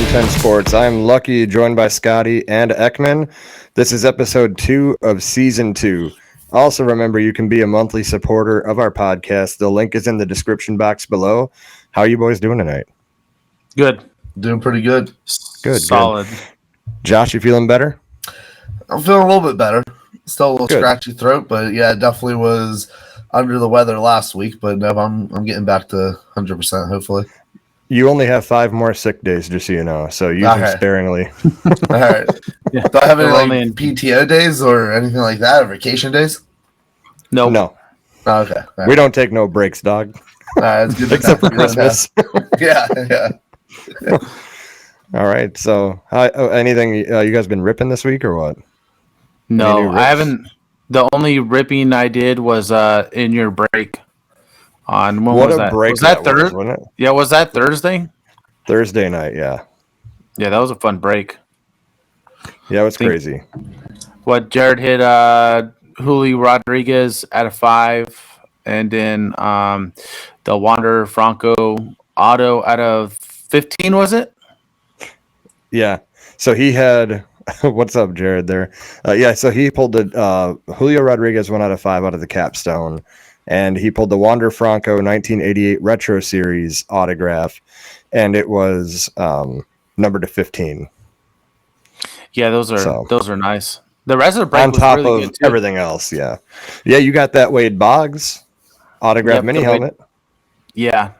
10 Sports. I'm Lucky, joined by Scotty and Ekman. This is episode 2 of season 2. Also, remember you can be a monthly supporter of our podcast. The link is in the description box below. How are you boys doing tonight? Good. Doing pretty good. Good. Solid. Good. Josh, you feeling better? I'm feeling a little bit better. Still a little scratchy throat, but yeah, definitely was under the weather last week. But no, I'm getting back to 100%. Hopefully. You only have 5 more sick days, just so you know. So use them sparingly. All right. Yeah. Do I have any PTO days or anything like that, or vacation days? No. Oh, okay. Right. We don't take no breaks, dog. It's good except for Christmas. Yeah. All right. So, anything you guys been ripping this week or what? No, I haven't. The only ripping I did was in your break. On when what was a that? break Was that Thursday? Wasn't it? Yeah, was that Thursday? Thursday night, yeah. Yeah, that was a fun break. Yeah, it was crazy. What Jared hit Julio Rodriguez out of 5, and then the Wander Franco auto out of 15, was it? Yeah. So he had what's up, Jared? There. Yeah. So he pulled the Julio Rodriguez 1 out of 5 out of the capstone. And he pulled the Wander Franco 1988 Retro Series autograph, and it was numbered to 15. Yeah, those are nice. The rest of the break on was top really of good too. Everything else. Yeah, you got that Wade Boggs autograph mini helmet. Yeah,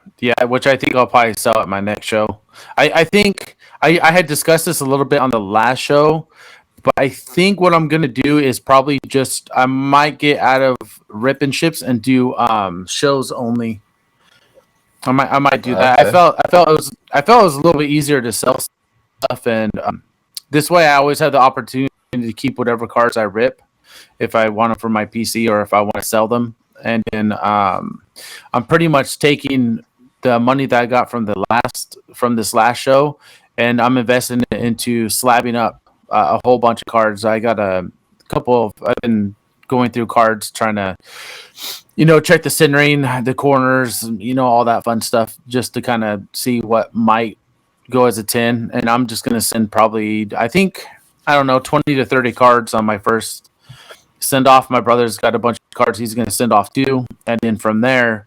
which I think I'll probably sell at my next show. I think I had discussed this a little bit on the last show. But I think what I'm gonna do is probably I might get out of rip and ships and do shows only. I might do that. Okay. I felt it was a little bit easier to sell stuff, and this way I always have the opportunity to keep whatever cards I rip if I want them for my PC or if I want to sell them. And then I'm pretty much taking the money that I got from this last show, and I'm investing it into slabbing up a whole bunch of cards. I got a couple of. I've been going through cards, trying to, check the centering, the corners, all that fun stuff, just to kind of see what might go as a 10. And I'm just gonna send probably, I think, 20 to 30 cards on my first send off. My brother's got a bunch of cards he's gonna send off too, and then from there,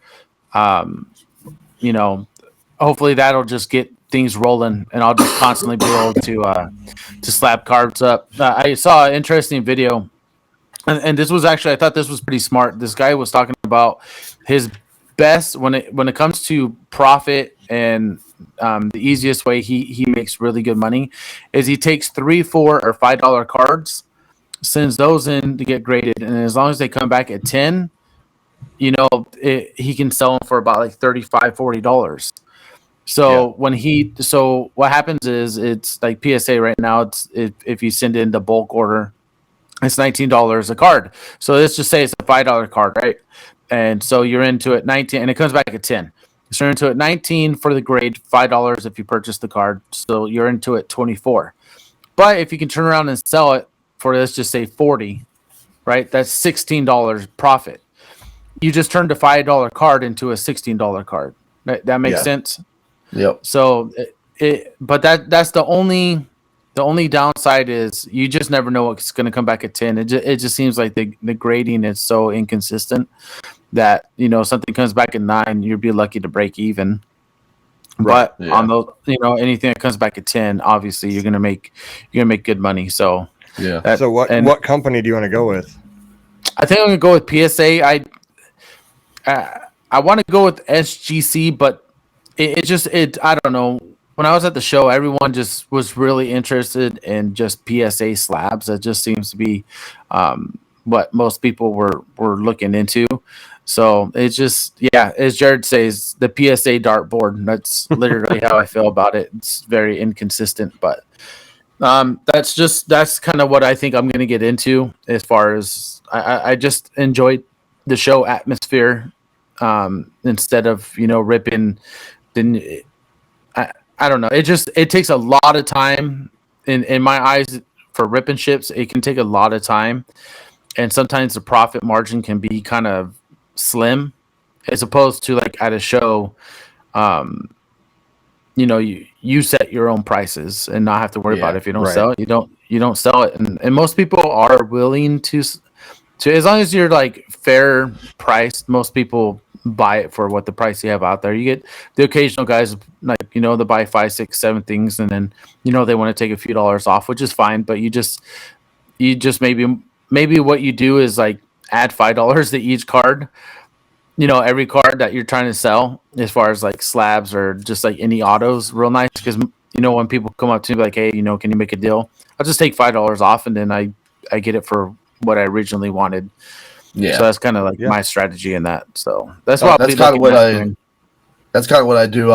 hopefully that'll just get things rolling, and I'll just constantly be able to slap cards up. I saw an interesting video, and this was actually, I thought this was pretty smart. This guy was talking about his best when it comes to profit, and the easiest way he makes really good money is he takes $3, $4, or $5 cards, sends those in to get graded, and as long as they come back at 10, he can sell them for about like $35, $40. So what happens is, it's like PSA right now. If you send in the bulk order, it's $19 a card. So let's just say it's a $5 card, right? And so you're into it 19, and it comes back at 10. So you're into it 19 for the grade, $5 if you purchase the card. So you're into it 24. But if you can turn around and sell it for, let's just say 40, right? That's $16 profit. You just turned a $5 card into a $16 card. That makes sense. Yep. So but that's the only downside is you just never know what's going to come back at 10. It just seems like the grading is so inconsistent that something comes back at 9, you'd be lucky to break even. Right. But on those, anything that comes back at 10, obviously you're gonna make good money. So yeah. So what company do you want to go with? I think I'm gonna go with PSA. I want to go with SGC, but I don't know. When I was at the show, everyone just was really interested in just PSA slabs. That just seems to be what most people were looking into. So it's just, as Jared says, the PSA dartboard. That's literally how I feel about it. It's very inconsistent, but that's kind of what I think I'm going to get into. As far as I just enjoyed the show atmosphere instead of ripping. I don't know. It takes a lot of time in my eyes for ripping ships. It can take a lot of time, and sometimes the profit margin can be kind of slim, as opposed to like at a show. you set your own prices and not have to worry about it. If you don't right. sell it, you don't sell it. And most people are willing to, as long as you're like fair priced, most people buy it for what the price you have out there. You get the occasional guys like, they buy 5, 6, 7 things, and then they want to take a few dollars off, which is fine. But you just maybe what you do is like add $5 to each card. Every card that you're trying to sell, as far as like slabs or just like any autos, real nice. Because when people come up to me like, hey, can you make a deal? I'll just take $5 off, and then I get it for what I originally wanted. Yeah. So that's kind of like my strategy in that. So that's probably that's kind of what I do.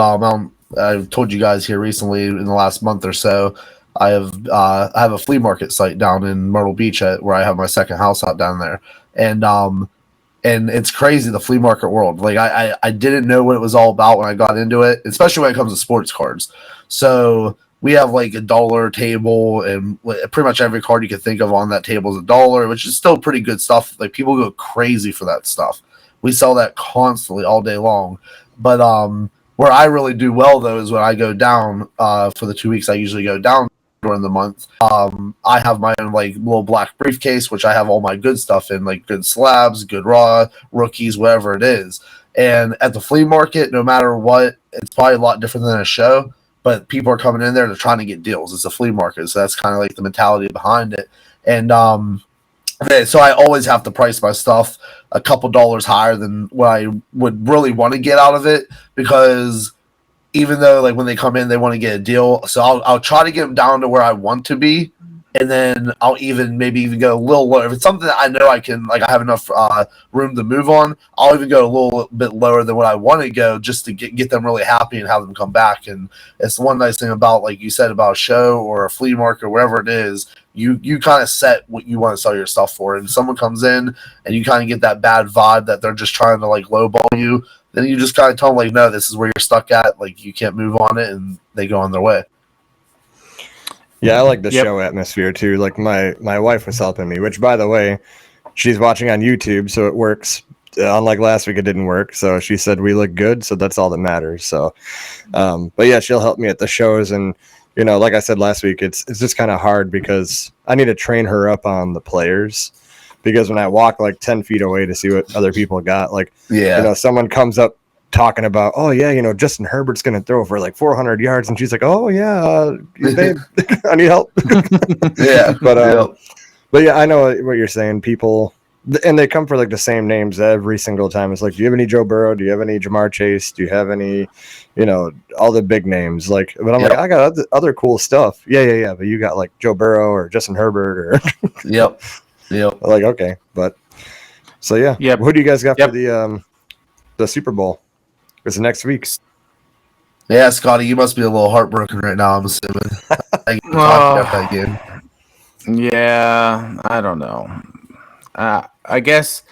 I've told you guys here recently in the last month or so. I have a flea market site down in Myrtle Beach where I have my second house out down there, and it's crazy, the flea market world. Like I didn't know what it was all about when I got into it, especially when it comes to sports cards. So we have like $1 table, and pretty much every card you can think of on that table is $1, which is still pretty good stuff. Like people go crazy for that stuff. We sell that constantly all day long. But where I really do well though is when I go down for the 2 weeks I usually go down during the month. I have my own like little black briefcase, which I have all my good stuff in, like good slabs, good raw, rookies, whatever it is. And at the flea market, no matter what, it's probably a lot different than a show, but people are coming in there, they're trying to get deals. It's a flea market, so that's kind of like the mentality behind it. And so I always have to price my stuff a couple dollars higher than what I would really want to get out of it, because even though like when they come in, they want to get a deal. So I'll try to get them down to where I want to be. And then I'll maybe even go a little lower. If it's something that I know I can, like I have enough room to move on, I'll even go a little bit lower than what I want to go, just to get them really happy and have them come back. And it's the one nice thing about, like you said, about a show or a flea market or wherever it is, you kind of set what you want to sell your stuff for. And someone comes in and you kind of get that bad vibe that they're just trying to like lowball you, then you just kind of tell them like, no, this is where you're stuck at. Like you can't move on it, and they go on their way. Yeah, I like the show atmosphere too. Like my wife was helping me, which by the way, she's watching on YouTube, so it works. Unlike last week, it didn't work. So she said we look good, so that's all that matters. So, but yeah, she'll help me at the shows, and like I said last week, it's just kind of hard because I need to train her up on the players. Because when I walk like 10 feet away to see what other people got, like someone comes up talking about, oh yeah, Justin Herbert's gonna throw for like 400 yards, and she's like, oh yeah, babe, I need help. But yeah, I know what you're saying. People, and they come for like the same names every single time. It's like, do you have any Joe Burrow? Do you have any Jamar Chase? Do you have any, all the big names? Like, but I'm like, I got other cool stuff. Yeah. But you got like Joe Burrow or Justin Herbert or Yep. Like, okay, but so yeah. Who do you guys got for the Super Bowl? It's next week. Yeah, Scotty, you must be a little heartbroken right now, I'm assuming. About that game. Yeah, I don't know. I guess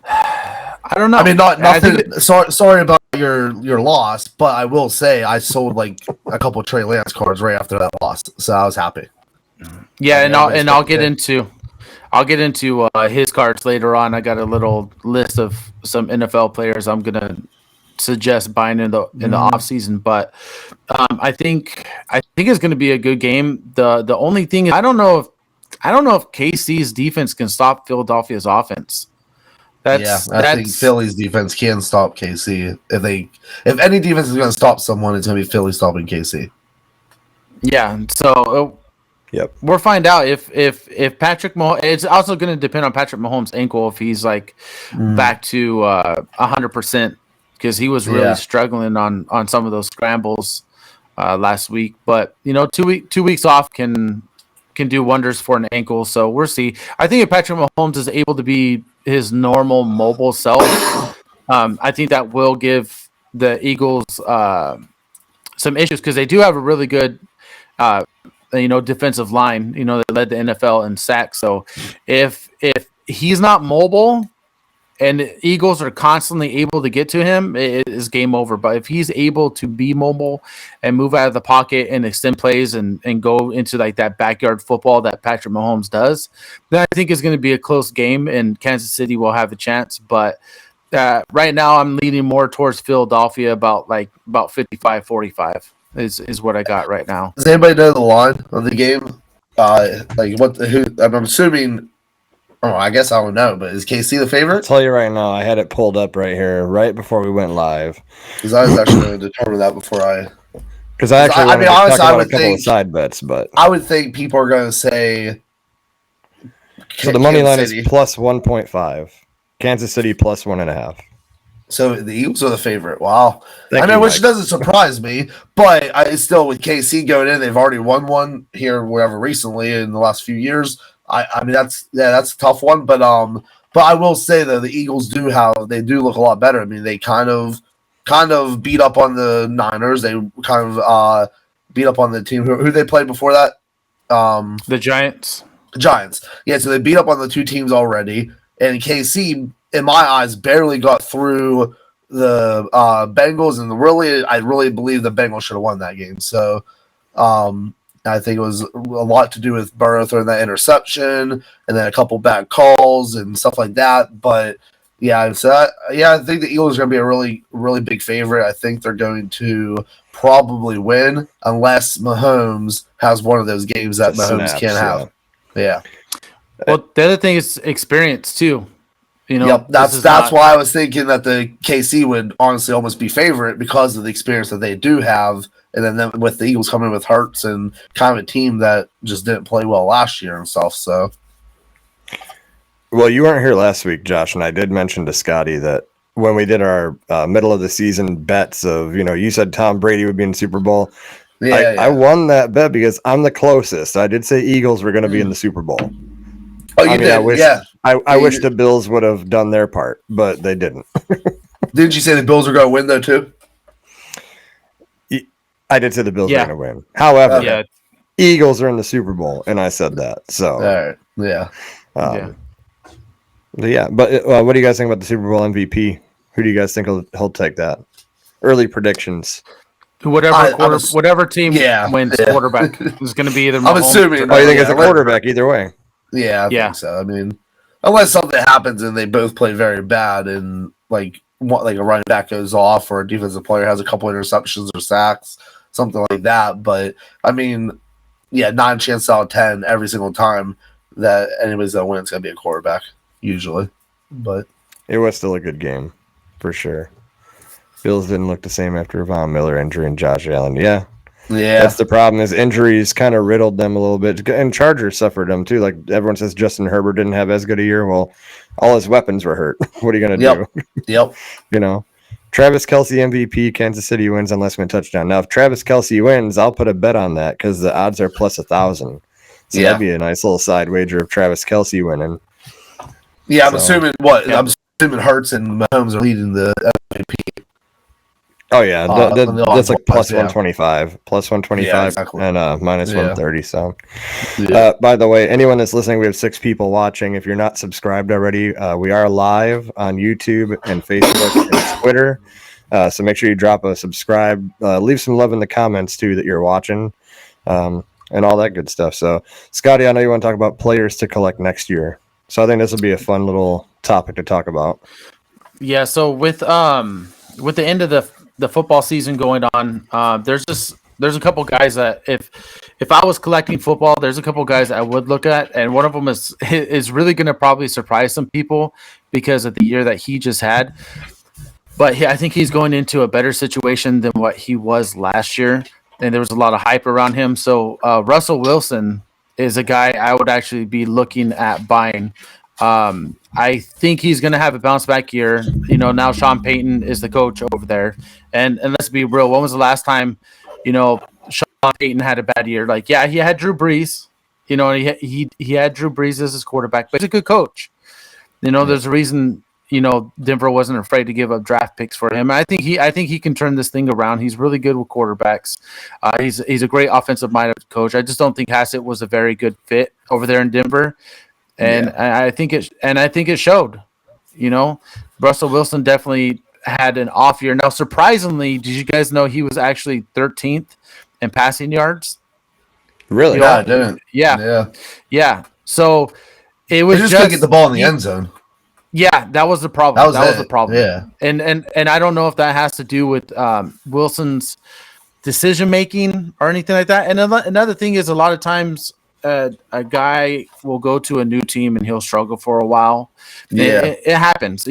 I don't know. I mean, nothing. Sorry about your loss, but I will say I sold like a couple of Trey Lance cards right after that loss, so I was happy. Yeah, I'll get into his cards later on. I got a little list of some NFL players I'm gonna suggest buying in the off season, but I think it's gonna be a good game. The only thing is I don't know if KC's defense can stop Philadelphia's offense. I think Philly's defense can stop KC. If any defense is going to stop someone, it's going to be Philly stopping KC. Yeah, so we'll find out if Patrick Mahomes. It's also going to depend on Patrick Mahomes' ankle if he's like back to 100%, because he was really struggling on some of those scrambles last week. But 2 weeks off can do wonders for an ankle. So we'll see. I think if Patrick Mahomes is able to be his normal mobile self, I think that will give the Eagles some issues, because they do have a really good defensive line. They led the NFL in sacks. So if he's not mobile and the Eagles are constantly able to get to him, it is game over. But if he's able to be mobile and move out of the pocket and extend plays and go into like that backyard football that Patrick Mahomes does, then I think it's going to be a close game and Kansas City will have a chance. But right now I'm leaning more towards Philadelphia, about 55-45. is what I got right now. Does anybody know the line of the game? Like what? Who? I'm assuming. Oh, I guess I don't know. But is KC the I'll favorite? tell you right now, I had it pulled up right here, right before we went live. Because I was actually going to determine that before I. Because I actually wanted to honestly, talk about a couple of side bets, but I would think people are going to say. so the money line Kansas City. is plus 1.5. Kansas City plus 1.5. So the Eagles are the favorite. Wow. Thank I know, you, which Mike. doesn't surprise me, but I still with KC going in, they've already won one here, whatever, recently in the last few years. I mean that's a tough one, but I will say though the Eagles do look a lot better. I mean they kind of beat up on the Niners. They kind of beat up on the team who they played before that. The Giants. Giants. Yeah, so they beat up on the two teams already, and KC, in my eyes, barely got through the Bengals, and I really believe the Bengals should have won that game. So I think it was a lot to do with Burrow throwing that interception, and then a couple bad calls and stuff like that. But yeah, I think the Eagles are going to be a really, really big favorite. I think they're going to probably win unless Mahomes has one of those games that Mahomes can't have. Yeah. Well, the other thing is experience too. You know, yep, that's why I was thinking that the KC would honestly almost be favorite because of the experience that they do have, and then with the Eagles coming with Hurts and kind of a team that just didn't play well last year and stuff. So, well, you weren't here last week, Josh, and I did mention to Scotty that when we did our middle of the season bets of, you said Tom Brady would be in the Super Bowl. I won that bet because I'm the closest. I did say Eagles were going to be in the Super Bowl. Oh, you did? I wish the Bills would have done their part, but they didn't. Didn't you say the Bills were going to win, though, too? I did say the Bills were going to win. However, Eagles are in the Super Bowl, and I said that. So, all right. Yeah. But what do you guys think about the Super Bowl MVP? Who do you guys think he'll take that? Early predictions. Whatever team wins quarterback is going to be either. I'm assuming. Oh, you think it's a quarterback either way? Yeah, I think so. I mean, unless something happens and they both play very bad, and like a running back goes off or a defensive player has a couple interceptions or sacks, something like that. But I mean, 9 chances out of 10 every single time that anybody's gonna win, it's gonna be a quarterback usually. But it was still a good game for sure. Bills didn't look the same after Von Miller injury and Josh Allen. Yeah. That's the problem. Is injuries kind of riddled them a little bit, and Chargers suffered them too. Like everyone says, Justin Herbert didn't have as good a year. Well, all his weapons were hurt. What are you gonna do? Yep. Travis Kelce MVP. Kansas City wins on less than a touchdown. Now, if Travis Kelce wins, I'll put a bet on that because the odds are plus 1,000. So that'd be a nice little side wager of Travis Kelce winning. Yeah, I'm assuming I'm assuming Hurts and Mahomes are leading the MVP. Oh yeah, that's like plus 125, exactly. And minus 130. So, by the way, anyone that's listening, we have 6 people watching. If you're not subscribed already, we are live on YouTube and Facebook and Twitter. So make sure you drop a subscribe, leave some love in the comments too that you're watching, and all that good stuff. So, Scotty, I know you want to talk about players to collect next year. So I think this will be a fun little topic to talk about. Yeah. So with the end of the football season going on, there's a couple guys that if I was collecting football, there's a couple guys I would look at, and one of them is really going to probably surprise some people because of the year that he just had. But I think he's going into a better situation than what he was last year, and there was a lot of hype around him. So Russell Wilson is a guy I would actually be looking at buying. I think he's going to have a bounce back year. Now Sean Payton is the coach over there. And let's be real. When was the last time, Sean Payton had a bad year? He had Drew Brees, he had Drew Brees as his quarterback, but he's a good coach. There's a reason, Denver wasn't afraid to give up draft picks for him. I think he can turn this thing around. He's really good with quarterbacks. He's a great offensive minded coach. I just don't think Hassett was a very good fit over there in Denver. And I think it showed. Russell Wilson definitely had an off year. Now, surprisingly, did you guys know he was actually 13th in passing yards? Really? I didn't. Yeah. So it was just couldn't get the ball in the end zone. Yeah, that was the problem. That was the problem. Yeah. And I don't know if that has to do with Wilson's decision making or anything like that. And another thing is, a lot of times a guy will go to a new team and he'll struggle for a while. It happens.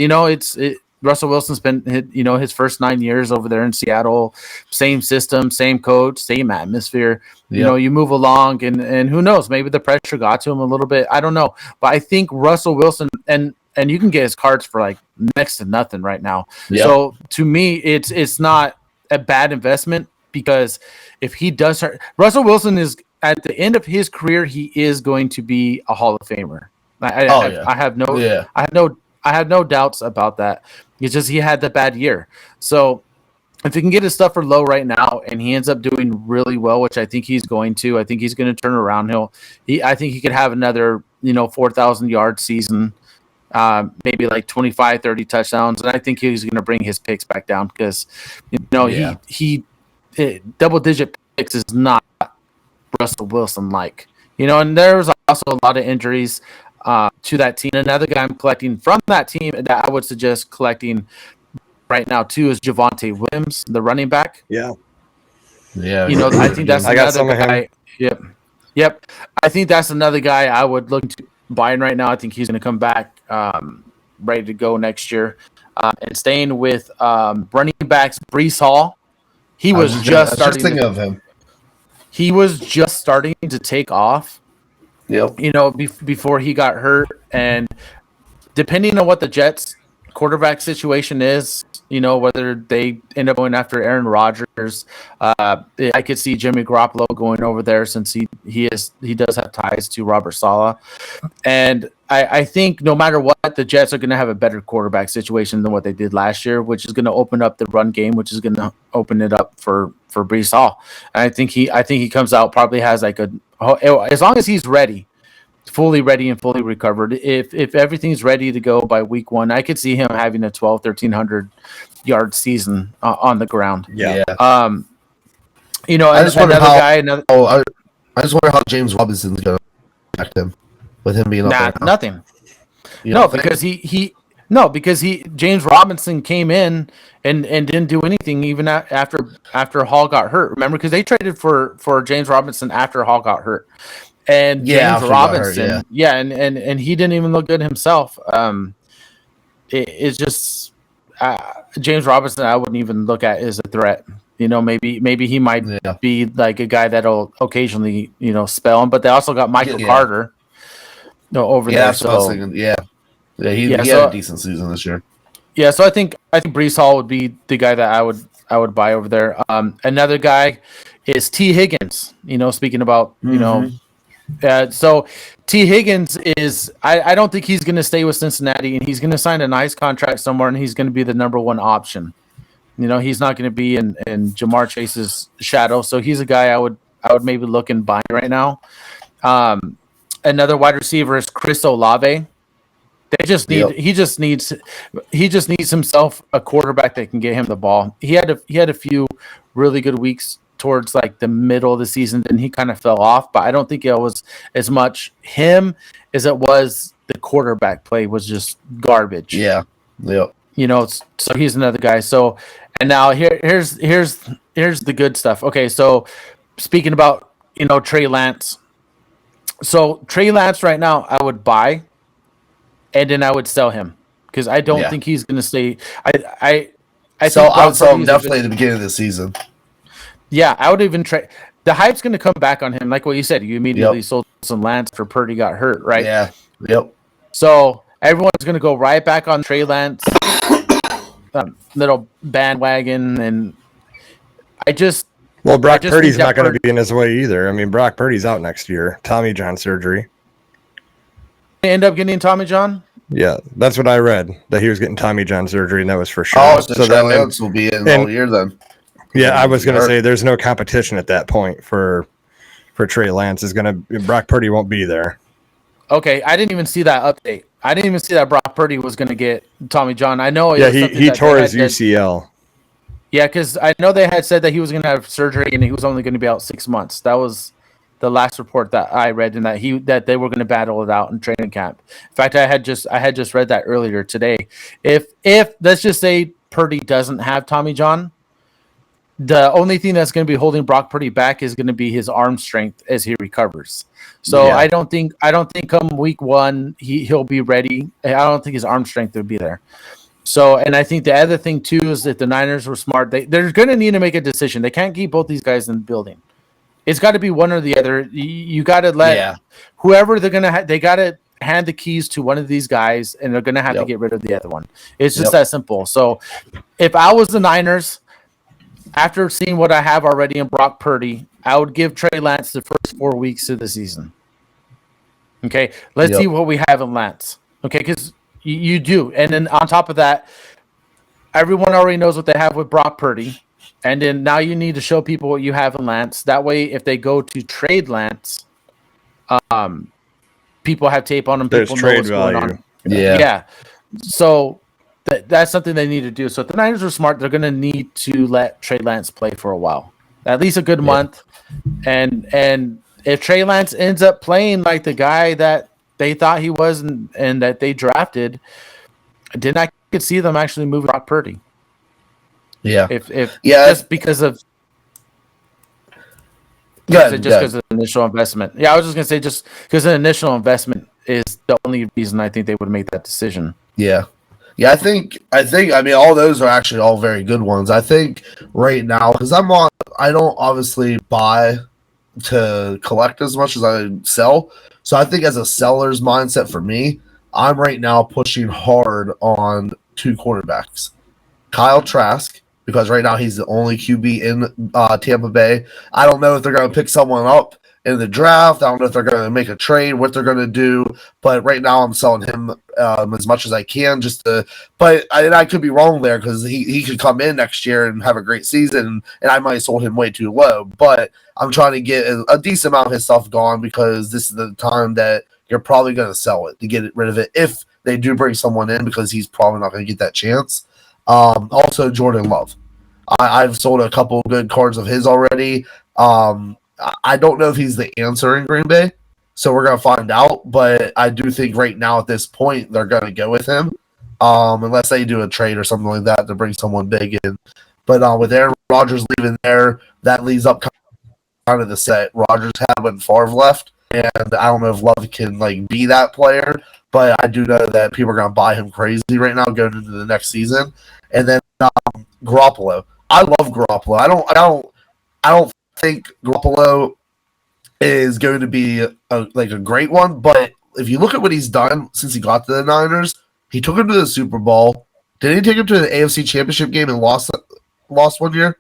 Russell Wilson's been, his first 9 years over there in Seattle, same system, same coach, same atmosphere. You move along, and who knows, maybe the pressure got to him a little bit. I don't know, but I think Russell Wilson, and you can get his cards for like next to nothing right now. Yep. So to me, it's not a bad investment, because if he does start, Russell Wilson is at the end of his career, he is going to be a Hall of Famer. I have no doubts about that. It's just he had the bad year. So if he can get his stuff for low right now and he ends up doing really well, which I think he's going to, I think he's going to turn around. I think he could have another, 4,000 yard season, maybe like 25, 30 touchdowns. And I think he's going to bring his picks back down, because, he double digit picks is not Russell Wilson like, and there was also a lot of injuries to that team. Another guy I'm collecting from that team that I would suggest collecting right now too is Javonte Williams, the running back. Yeah. I think that's another guy. Yep. I think that's another guy I would look to buying right now. I think he's going to come back ready to go next year. And staying with running backs, Breece Hall. He was just starting. Thinking of him. He was just starting to take off. Yep. Before he got hurt, and depending on what the Jets quarterback situation is, whether they end up going after Aaron Rodgers, I could see Jimmy Garoppolo going over there, since he does have ties to Robert Saleh, and I think no matter what, the Jets are going to have a better quarterback situation than what they did last year, which is going to open up the run game, which is going to open it up for Breece Hall. And I think he comes out, probably has like as long as he's fully ready and fully recovered. If everything's ready to go by week 1, I could see him having a 1,300 yard season on the ground. Yeah. I just wonder I just wonder how James Robinson's going to affect him, with him being up there. Nothing. Because James Robinson came in and didn't do anything even after Hall got hurt. Remember, because they traded for James Robinson after Hall got hurt, and James Robinson, and he didn't even look good himself. It's just James Robinson, I wouldn't even look at as a threat. Maybe he might be like a guy that'll occasionally spell him, but they also got Michael Carter over there. So he had a decent season this year. Yeah, so I think Breece Hall would be the guy that I would buy over there. Another guy is T. Higgins. Speaking about so T. Higgins is I don't think he's going to stay with Cincinnati, and he's going to sign a nice contract somewhere, and he's going to be the number 1 option. He's not going to be in Jamar Chase's shadow, so he's a guy I would maybe look and buy right now. Another wide receiver is Chris Olave. He just needs himself a quarterback that can get him the ball. He had a few really good weeks towards like the middle of the season, then he kind of fell off, but I don't think it was as much him as it was the quarterback play was just garbage. Yeah. Yep. So he's another guy. So, and now here's the good stuff. Okay, so speaking about Trey Lance. So Trey Lance right now I would buy, and then I would sell him, because I don't think he's going to stay. I would sell him definitely at the beginning of the season. Yeah, I would even trade. The hype's going to come back on him, like what you said. You immediately sold some Lance for Purdy got hurt, right? Yeah. Yep. So everyone's going to go right back on Trey Lance, little bandwagon, and Brock Purdy's not going to be in his way either. I mean, Brock Purdy's out next year, Tommy John surgery. End up getting Tommy John? Yeah, that's what I read, that he was getting Tommy John surgery, and that was for sure. Oh, so Trey Lance will be in all year then. Yeah, I was going to say there's no competition at that point for Trey Lance. Brock Purdy won't be there. Okay, I didn't even see that update. I didn't even see that Brock Purdy was going to get Tommy John. I know. He tore his UCL. Yeah, because I know they had said that he was going to have surgery and he was only going to be out 6 months. That was the last report that I read, and that they were going to battle it out in training camp. In fact, I had just read that earlier today. If let's just say Purdy doesn't have Tommy John, The only thing that's going to be holding Brock Purdy back is going to be his arm strength as he recovers. So Yeah. I don't think come week 1 he'll be ready. I don't think his arm strength will be there. So, and I think the other thing too is that the Niners were smart. They're going to need to make a decision. They can't keep both these guys in the building. It's got to be one or the other. You got to let whoever they're going to they got to hand the keys to one of these guys, and they're going to have to get rid of the other one. It's just that simple. So if I was the Niners, after seeing what I have already in Brock Purdy, I would give Trey Lance the first 4 weeks of the season. Okay, let's see what we have in Lance. Okay, because you do. And then on top of that, everyone already knows what they have with Brock Purdy. And then now you need to show people what you have in Lance. That way, if they go to trade Lance, people have tape on them. There's People trade know what's value. going on. Yeah. So that's something they need to do. So if the Niners are smart, they're going to need to let Trey Lance play for a while, at least a good month. And if Trey Lance ends up playing like the guy that they thought he was and that they drafted, then I could see them actually moving Brock Purdy. Yeah. If just because of because of the initial investment. Yeah, I was just gonna say just because the initial investment is the only reason I think they would make that decision. Yeah. Yeah, I think I mean all those are actually all very good ones. I think right now because I don't obviously buy to collect as much as I sell. So I think as a seller's mindset for me, I'm right now pushing hard on 2 quarterbacks. Kyle Trask, because right now he's the only QB in Tampa Bay. I don't know if they're going to pick someone up in the draft. I don't know if they're going to make a trade, what they're going to do. But right now I'm selling him as much as I can but I could be wrong there because he could come in next year and have a great season, and I might have sold him way too low. But I'm trying to get a decent amount of his stuff gone because this is the time that you're probably going to sell it to get rid of it if they do bring someone in because he's probably not going to get that chance. Also, Jordan Love. I've sold a couple good cards of his already. I don't know if he's the answer in Green Bay, so we're going to find out. But I do think right now at this point they're going to go with him, unless they do a trade or something like that to bring someone big in. But with Aaron Rodgers leaving there, that leaves up kind of the set Rodgers had when Favre left, and I don't know if Love can be that player. But I do know that people are going to buy him crazy right now going into the next season. And then Garoppolo. I love Garoppolo. I don't think Garoppolo is going to be a great one. But if you look at what he's done since he got to the Niners, he took him to the Super Bowl. Did he take him to the AFC Championship game and lost 1 year?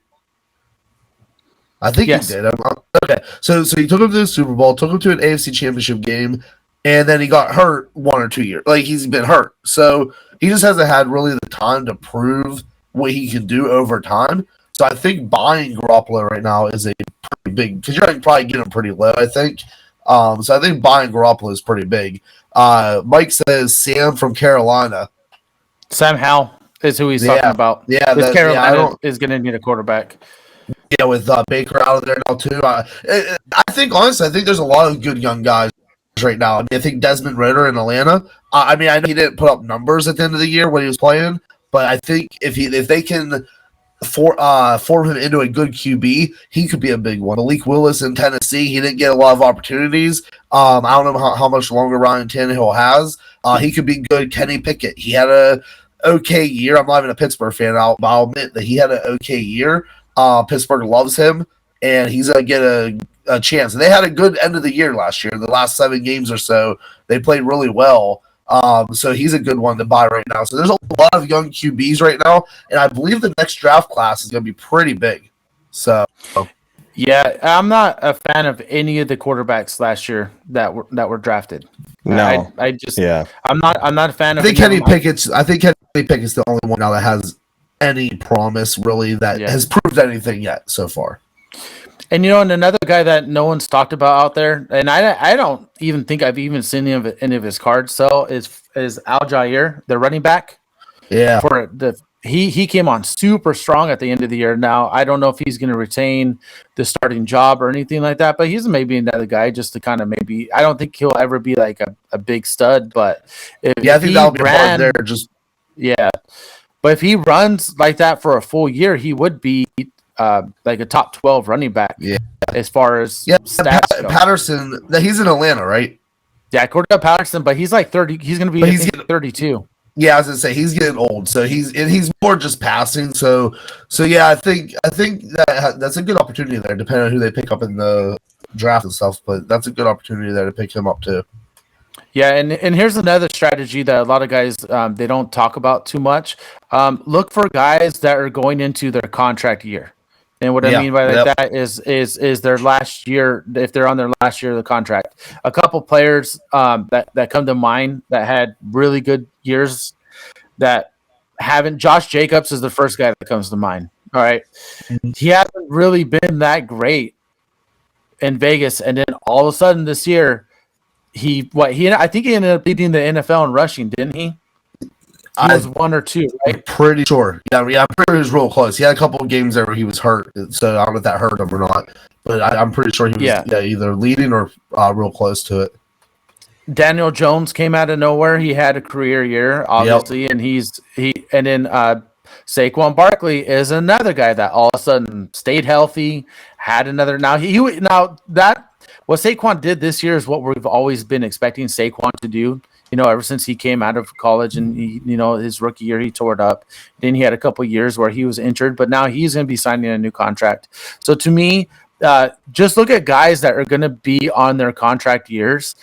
I think he did. Okay, so he took him to the Super Bowl, took him to an AFC Championship game. And then he got hurt 1 or 2 years. He's been hurt. So he just hasn't had really the time to prove what he can do over time. So I think buying Garoppolo right now is a pretty big – because you're going to probably get him pretty low, I think. So I think buying Garoppolo is pretty big. Mike says Sam from Carolina. Sam Howell is who he's talking about. Yeah. Carolina is going to need a quarterback. Yeah, with Baker out of there now, too. I think there's a lot of good young guys right now. I think Desmond Ridder in Atlanta. I know he didn't put up numbers at the end of the year when he was playing, but I think if they can form him into a good QB, he could be a big one. Malik Willis in Tennessee, he didn't get a lot of opportunities. I don't know how much longer Ryan Tannehill has. He could be good. Kenny Pickett, he had a okay year. I'm not even a Pittsburgh fan, but I'll admit that he had an okay year. Pittsburgh loves him, and he's going to get a chance. And they had a good end of the year last year. The last 7 games or so, they played really well. So he's a good one to buy right now. So there's a lot of young QBs right now, and I believe the next draft class is going to be pretty big. So yeah, I'm not a fan of any of the quarterbacks last year that were drafted. No, I'm not a fan of. I think Kenny Pickett's the only one now that has any promise really that has proved anything yet so far. And and another guy that no one's talked about out there, and I don't even think I've even seen any of his cards sell is Al Jair, the running back. Yeah. He came on super strong at the end of the year. Now I don't know if he's going to retain the starting job or anything like that, but he's maybe another guy just to kind of maybe. I don't think he'll ever be like a big stud, but I think that'll be hard there. But if he runs like that for a full year, he would be like a top 12 running back. Yeah. As far as Yeah, stats go. Patterson. He's in Atlanta, right? Yeah, Cordell Patterson, but he's like 30. He's going to be But he's 32. Yeah, I was gonna say he's getting old, so he's more just passing. So yeah, I think that's a good opportunity there, depending on who they pick up in the draft and stuff. But that's a good opportunity there to pick him up too. Yeah, and here's another strategy that a lot of guys they don't talk about too much. Look for guys that are going into their contract year. And what I mean by that is their last year, if they're on their last year of the contract. A couple players that come to mind that had really good years that haven't. Josh Jacobs is the first guy that comes to mind. All right. He hasn't really been that great in Vegas. And then all of a sudden this year, I think he ended up leading the NFL in rushing, didn't he? He was 1 or 2, right? I'm pretty sure. Yeah, I'm pretty sure he was real close. He had a couple of games there where he was hurt, so I don't know if that hurt him or not. But I'm pretty sure he was either leading or real close to it. Daniel Jones came out of nowhere. He had a career year, obviously, and and then Saquon Barkley is another guy that all of a sudden stayed healthy, had another. Now what Saquon did this year is what we've always been expecting Saquon to do. Ever since he came out of college and his rookie year, he tore it up. Then he had a couple years where he was injured, but now he's going to be signing a new contract. So to me, just look at guys that are going to be on their contract years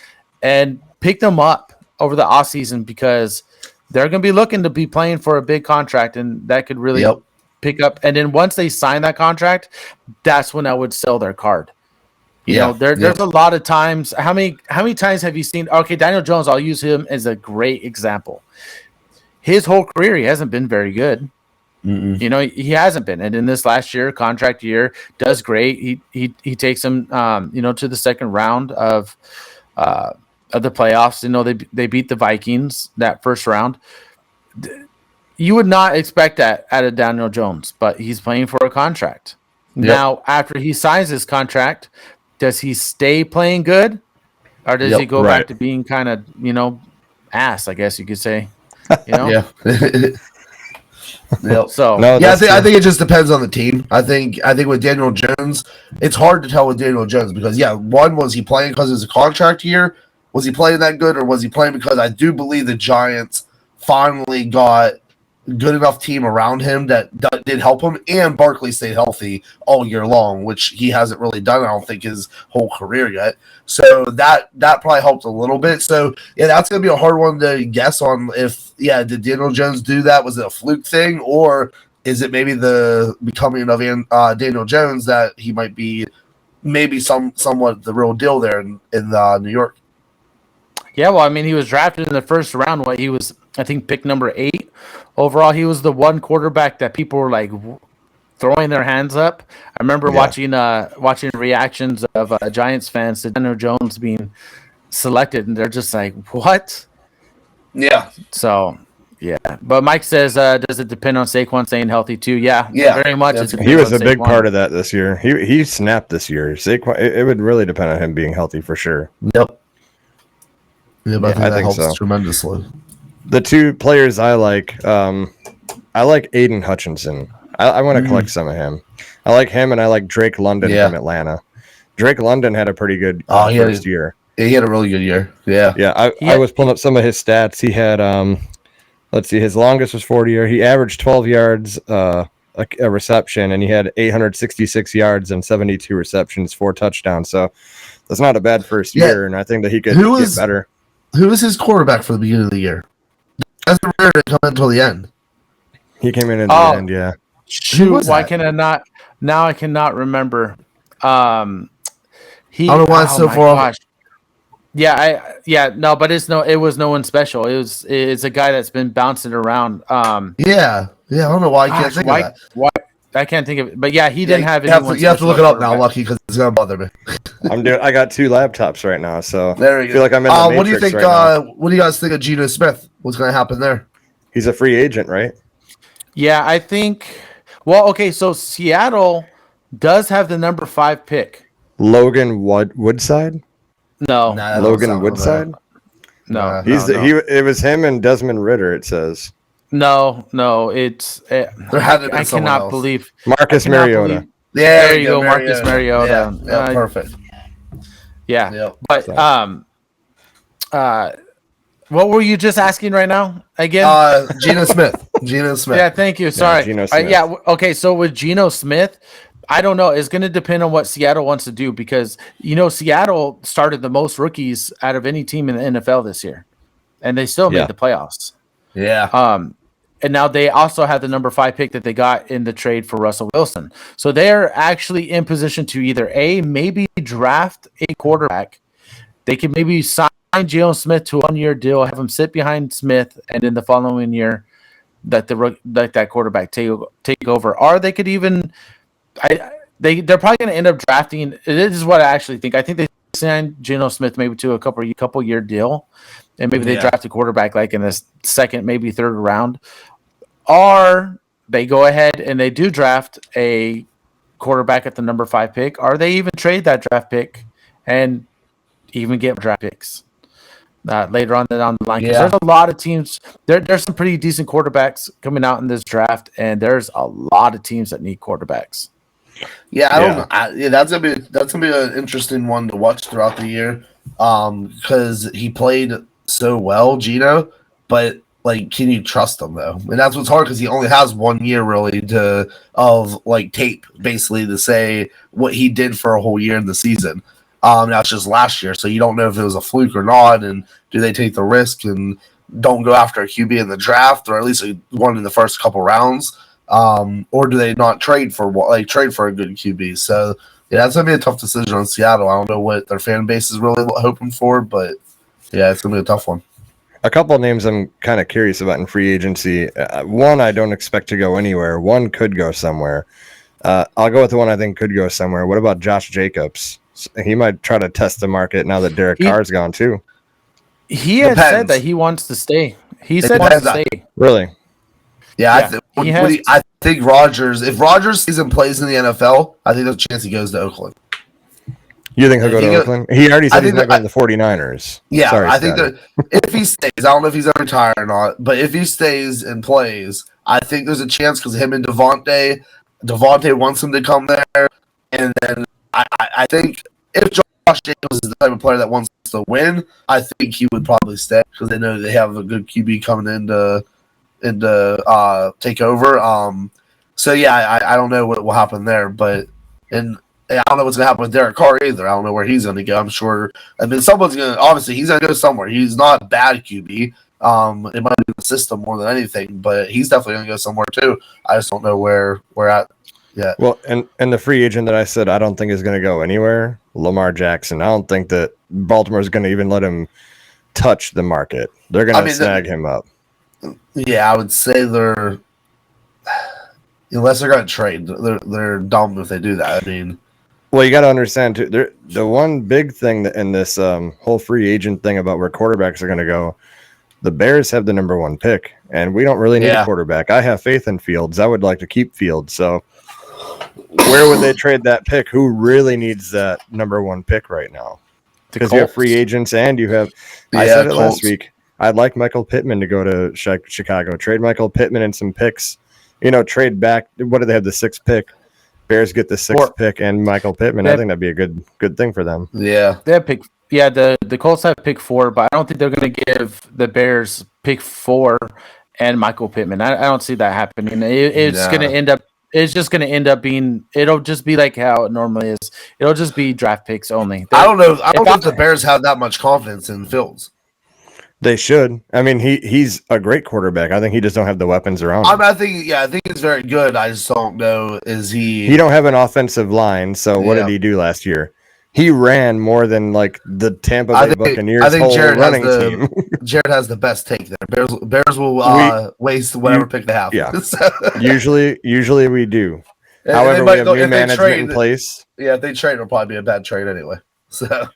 and pick them up over the offseason because they're going to be looking to be playing for a big contract, and that could really pick up. And then once they sign that contract, that's when I would sell their card. There's a lot of times. How many times have you seen? Okay, Daniel Jones. I'll use him as a great example. His whole career, he hasn't been very good. He hasn't been. And in this last year, contract year, does great. He takes him, to the second round of the playoffs. They beat the Vikings that first round. You would not expect that out of Daniel Jones, but he's playing for a contract. Now, after he signs his contract, does he stay playing good, or does he go back to being kind of, ass? I guess you could say. Yeah. So I think it just depends on the team. I think with Daniel Jones, it's hard to tell with Daniel Jones because one, was he playing because it's a contract year? Was he playing that good, or was he playing because I do believe the Giants finally got good enough team around him that did help him, and Barkley stayed healthy all year long, which he hasn't really done, I don't think, his whole career yet. So that probably helped a little bit. So that's going to be a hard one to guess on. If did Daniel Jones do that? Was it a fluke thing, or is it maybe the becoming of Daniel Jones that he might be maybe somewhat the real deal there in New York? Yeah, well, I mean, he was drafted in the first round. He was, I think, pick number 8 overall. He was the one quarterback that people were like throwing their hands up. I remember watching reactions of Giants fans to Daniel Jones being selected, and they're just like, "What?" Yeah. So, yeah. But Mike says, does it depend on Saquon staying healthy too? Yeah, very much. He was a big part of that this year. He snapped this year. Saquon, it would really depend on him being healthy for sure. Yep. Yeah, but I think that helps so. tremendously. The two players I like Aiden Hutchinson. I want to collect some of him. I like him, and I like Drake London from Atlanta. Drake London had a pretty good first year. He had a really good year. Yeah. Yeah, I was pulling up some of his stats. He had, let's see, his longest was 40 years. He averaged 12 yards a reception, and he had 866 yards and 72 receptions, 4 touchdowns. So that's not a bad first year, and I think that he could get better. Who was his quarterback for the beginning of the year? That's rare to come until the end. He came in at the end, yeah. Shoot, why can I not? Now I cannot remember. I don't know why it's so far off. No, but it was no one special. It's a guy that's been bouncing around. I don't know why I can't think of that. Why I can't think of it, but he didn't have anyone. You have to look it up now, Lucky, because it's gonna bother me. I got 2 laptops right now, so there you I feel like I'm in the Matrix. What do you think? Right what do you guys think of Geno Smith? What's gonna happen there? He's a free agent, right? Yeah, I think. Well, okay, so Seattle does have the number 5 pick. Logan Woodside? No, Logan Woodside. No, it was him and Desmond Ritter. It says. No, it's There had to be I someone cannot else. believe Marcus I cannot Mariota. believe- Yeah, There you go, Marcus Mariota. Yeah, perfect. Yeah, Yep. but what were you just asking right now again? Geno Smith. Geno Smith. Yeah, thank you. Yeah, Sorry. Geno Smith. Okay. So with Geno Smith, I don't know. It's going to depend on what Seattle wants to do because Seattle started the most rookies out of any team in the NFL this year, and they still Yeah. made the playoffs. Yeah. And now they also have the number 5 pick that they got in the trade for Russell Wilson. So they're actually in position to either maybe draft a quarterback. They can maybe sign Geno Smith to a 1-year deal, have him sit behind Smith, and in the following year that that quarterback take over. Or they could even they're probably going to end up drafting. This is what I actually think. I think they signed Geno Smith maybe to a couple year deal, and maybe they draft a quarterback like in the second, maybe third round. Or they go ahead and they do draft a quarterback at the number 5 pick, or they even trade that draft pick and even get draft picks later on down the line. Because there's a lot of teams. There's some pretty decent quarterbacks coming out in this draft, and there's a lot of teams that need quarterbacks. Yeah, I don't know. That's gonna be an interesting one to watch throughout the year. Because he played so well, Geno, but like, can you trust him though? And that's what's hard because he only has 1 year really of tape basically to say what he did for a whole year in the season. That's just last year, so you don't know if it was a fluke or not. And do they take the risk and don't go after a QB in the draft, or at least one in the first couple rounds? Or do they not trade for a good QB? So yeah, that's gonna be a tough decision on Seattle. I don't know what their fan base is really hoping for, but yeah, it's gonna be a tough one. A couple of names I'm kind of curious about in free agency. One I don't expect to go anywhere. One could go somewhere. I'll go with the one I think could go somewhere. What about Josh Jacobs? He might try to test the market now that Derek Carr's gone too. He had said that he wants to stay. He said he wants to stay. Really? Yeah, I think Rodgers. If Rodgers season plays in the NFL, I think there's a chance he goes to Oakland. You think he'll go to Oakland? He already said he's not going to the 49ers. Yeah, sorry, I think that if he stays, I don't know if he's ever retired or not, but if he stays and plays, I think there's a chance because him and Devontae wants him to come there, and then I think if Josh Jacobs is the type of player that wants to win, I think he would probably stay because they know they have a good QB coming in to take over. So yeah, I don't know what will happen there, but I don't know what's gonna happen with Derek Carr either. I don't know where he's gonna go. I'm sure. I mean, someone's gonna obviously he's gonna go somewhere. He's not a bad QB. It might be the system more than anything, but he's definitely gonna go somewhere too. I just don't know where we're at. Yeah. Well, and the free agent that I said I don't think is going to go anywhere, Lamar Jackson. I don't think that Baltimore is going to even let him touch the market. They're going to snag him up. Yeah, I would say they're unless they're going to trade, they're dumb if they do that. I mean, well, you got to understand too. The one big thing in this whole free agent thing about where quarterbacks are going to go. The Bears have the number 1 pick, and we don't really need a quarterback. I have faith in Fields. I would like to keep Fields. So where would they trade that pick? Who really needs that number 1 pick right now? Because you have free agents and you have I said it last week. I'd like Michael Pittman to go to Chicago. Trade Michael Pittman and some picks. Trade back. What do they have, the 6th pick? Bears get the 6th pick and Michael Pittman. I think that'd be a good thing for them. Yeah. They have pick. Yeah, the Colts have pick 4, but I don't think they're going to give the Bears pick 4 and Michael Pittman. I don't see that happening. It's going to end up. It's just going to end up being. It'll just be like how it normally is. It'll just be draft picks only. I don't know. I don't think the Bears have that much confidence in Fields. They should. I mean, he's a great quarterback. I think he just don't have the weapons around him. I think it's very good. I just don't know. Is he? He don't have an offensive line. So what did he do last year? He ran more than like the Tampa Bay Buccaneers whole running team. Jared has the best take there. Bears will waste whatever pick they have. Yeah. usually we do. However, we have new management in place. Yeah, if they trade, it'll probably be a bad trade anyway. So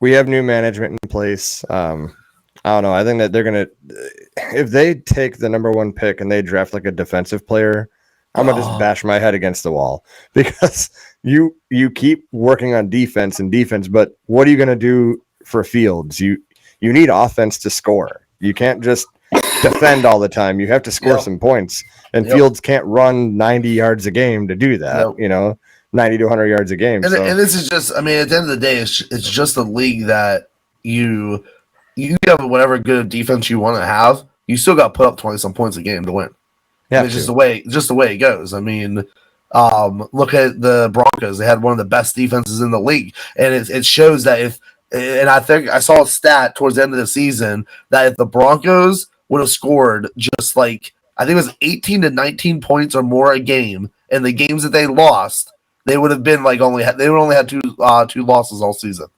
we have new management in place. I don't know. I think that they're gonna, if they take the number 1 pick and they draft like a defensive player, I'm gonna just bash my head against the wall because you keep working on defense, but what are you gonna do for Fields? You need offense to score. You can't just defend all the time. You have to score Yep. some points. And Yep. Fields can't run 90 yards a game to do that, Nope. 90 to 100 yards a game. And, So and this is just, I mean, at the end of the day, it's just a league that you have whatever good defense you want to have. You still got to put up 20-some points a game to win. It's just the way it goes. I mean, look at the Broncos. They had one of the best defenses in the league, and it shows that and I think I saw a stat towards the end of the season that if the Broncos would have scored just like, I think it was 18 to 19 points or more a game in the games that they lost, they would have been like only had two losses all season.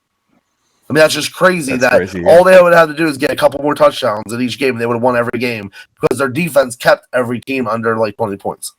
I mean, that's just crazy. All they would have to do is get a couple more touchdowns in each game, and they would have won every game because their defense kept every team under like 20 points.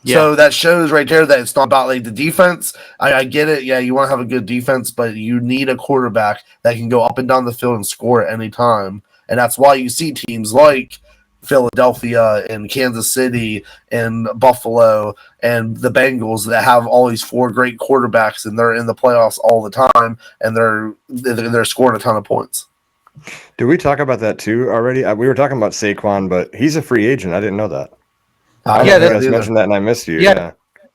Yeah. So that shows right there that it's not about like the defense. I get it. Yeah, you want to have a good defense, but you need a quarterback that can go up and down the field and score at any time. And that's why you see teams like Philadelphia and Kansas City and Buffalo and the Bengals that have all these four great quarterbacks, and they're in the playoffs all the time, and they're scoring a ton of points. Did we talk about that too already? We were talking about Saquon, but he's a free agent. I didn't know that. Yeah, you guys mentioned that, and I missed you. Yeah.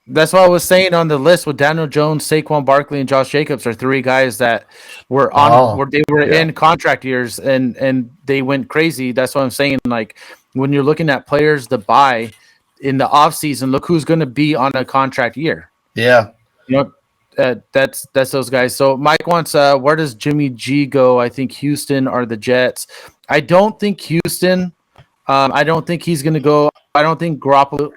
That's what I was saying on the list with Daniel Jones, Saquon Barkley, and Josh Jacobs are three guys that were in contract years and they went crazy. That's what I'm saying. Like when you're looking at players to buy in the offseason, look who's going to be on a contract year. Yeah. That's those guys. So Mike wants, where does Jimmy G go? I think Houston or the Jets. I don't think Houston. I don't think he's going to go. I don't think Garoppolo.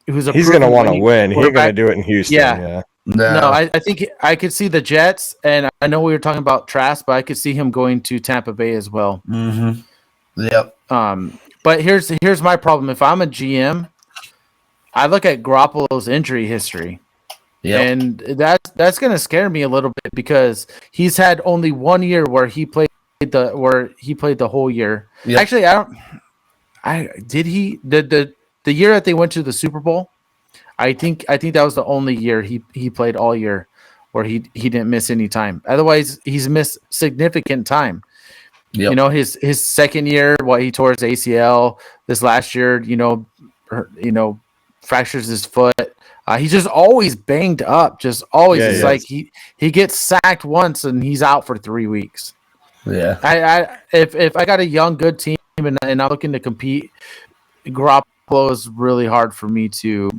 He's going to want to win. He's going to do it in Houston. Yeah. No, I think I could see the Jets, and I know we were talking about Trask, but I could see him going to Tampa Bay as well. Mm-hmm. Yep. But here's my problem. If I'm a GM, I look at Garoppolo's injury history. Yep. And that's going to scare me a little bit because he's had only 1 year where he played the whole year. Yep. Actually, the year that they went to the Super Bowl, I think that was the only year he played all year where he didn't miss any time. Otherwise, he's missed significant time. Yep. His second year, he tore his ACL. This last year, fractures his foot. He's just always banged up. Just always. It's like he gets sacked once and he's out for 3 weeks. Yeah. If I got a young good team and I'm looking to compete, Garoppolo is really hard for me to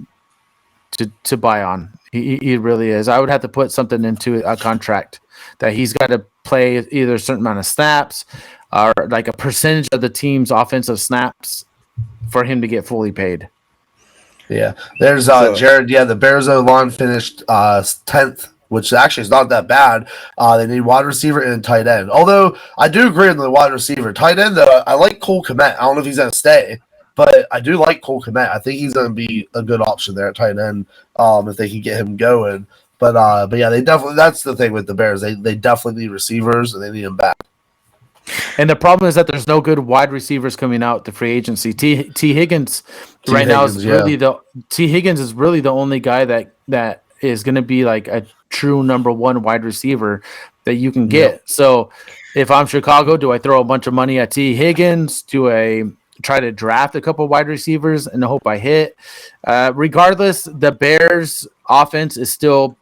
buy on. He really is. I would have to put something into a contract that he's got to play either a certain amount of snaps or like a percentage of the team's offensive snaps for him to get fully paid. Yeah. There's Jared. Yeah, the Bears O-line finished 10th, which actually is not that bad. They need wide receiver and tight end. Although I do agree on the wide receiver. Tight end, though, I like Cole Kmet. I don't know if he's going to stay, but I do like Cole Kmet. I think he's going to be a good option there at tight end if they can get him going. But yeah, they definitely. That's the thing with the Bears. They definitely need receivers and they need them back. And the problem is that there's no good wide receivers coming out the free agency. T. Higgins now is really T. Higgins is really the only guy that is going to be like a true number one wide receiver that you can get. Yep. So if I'm Chicago, do I throw a bunch of money at T. Higgins? Do I try to draft a couple wide receivers and hope I hit? Regardless, the Bears offense is still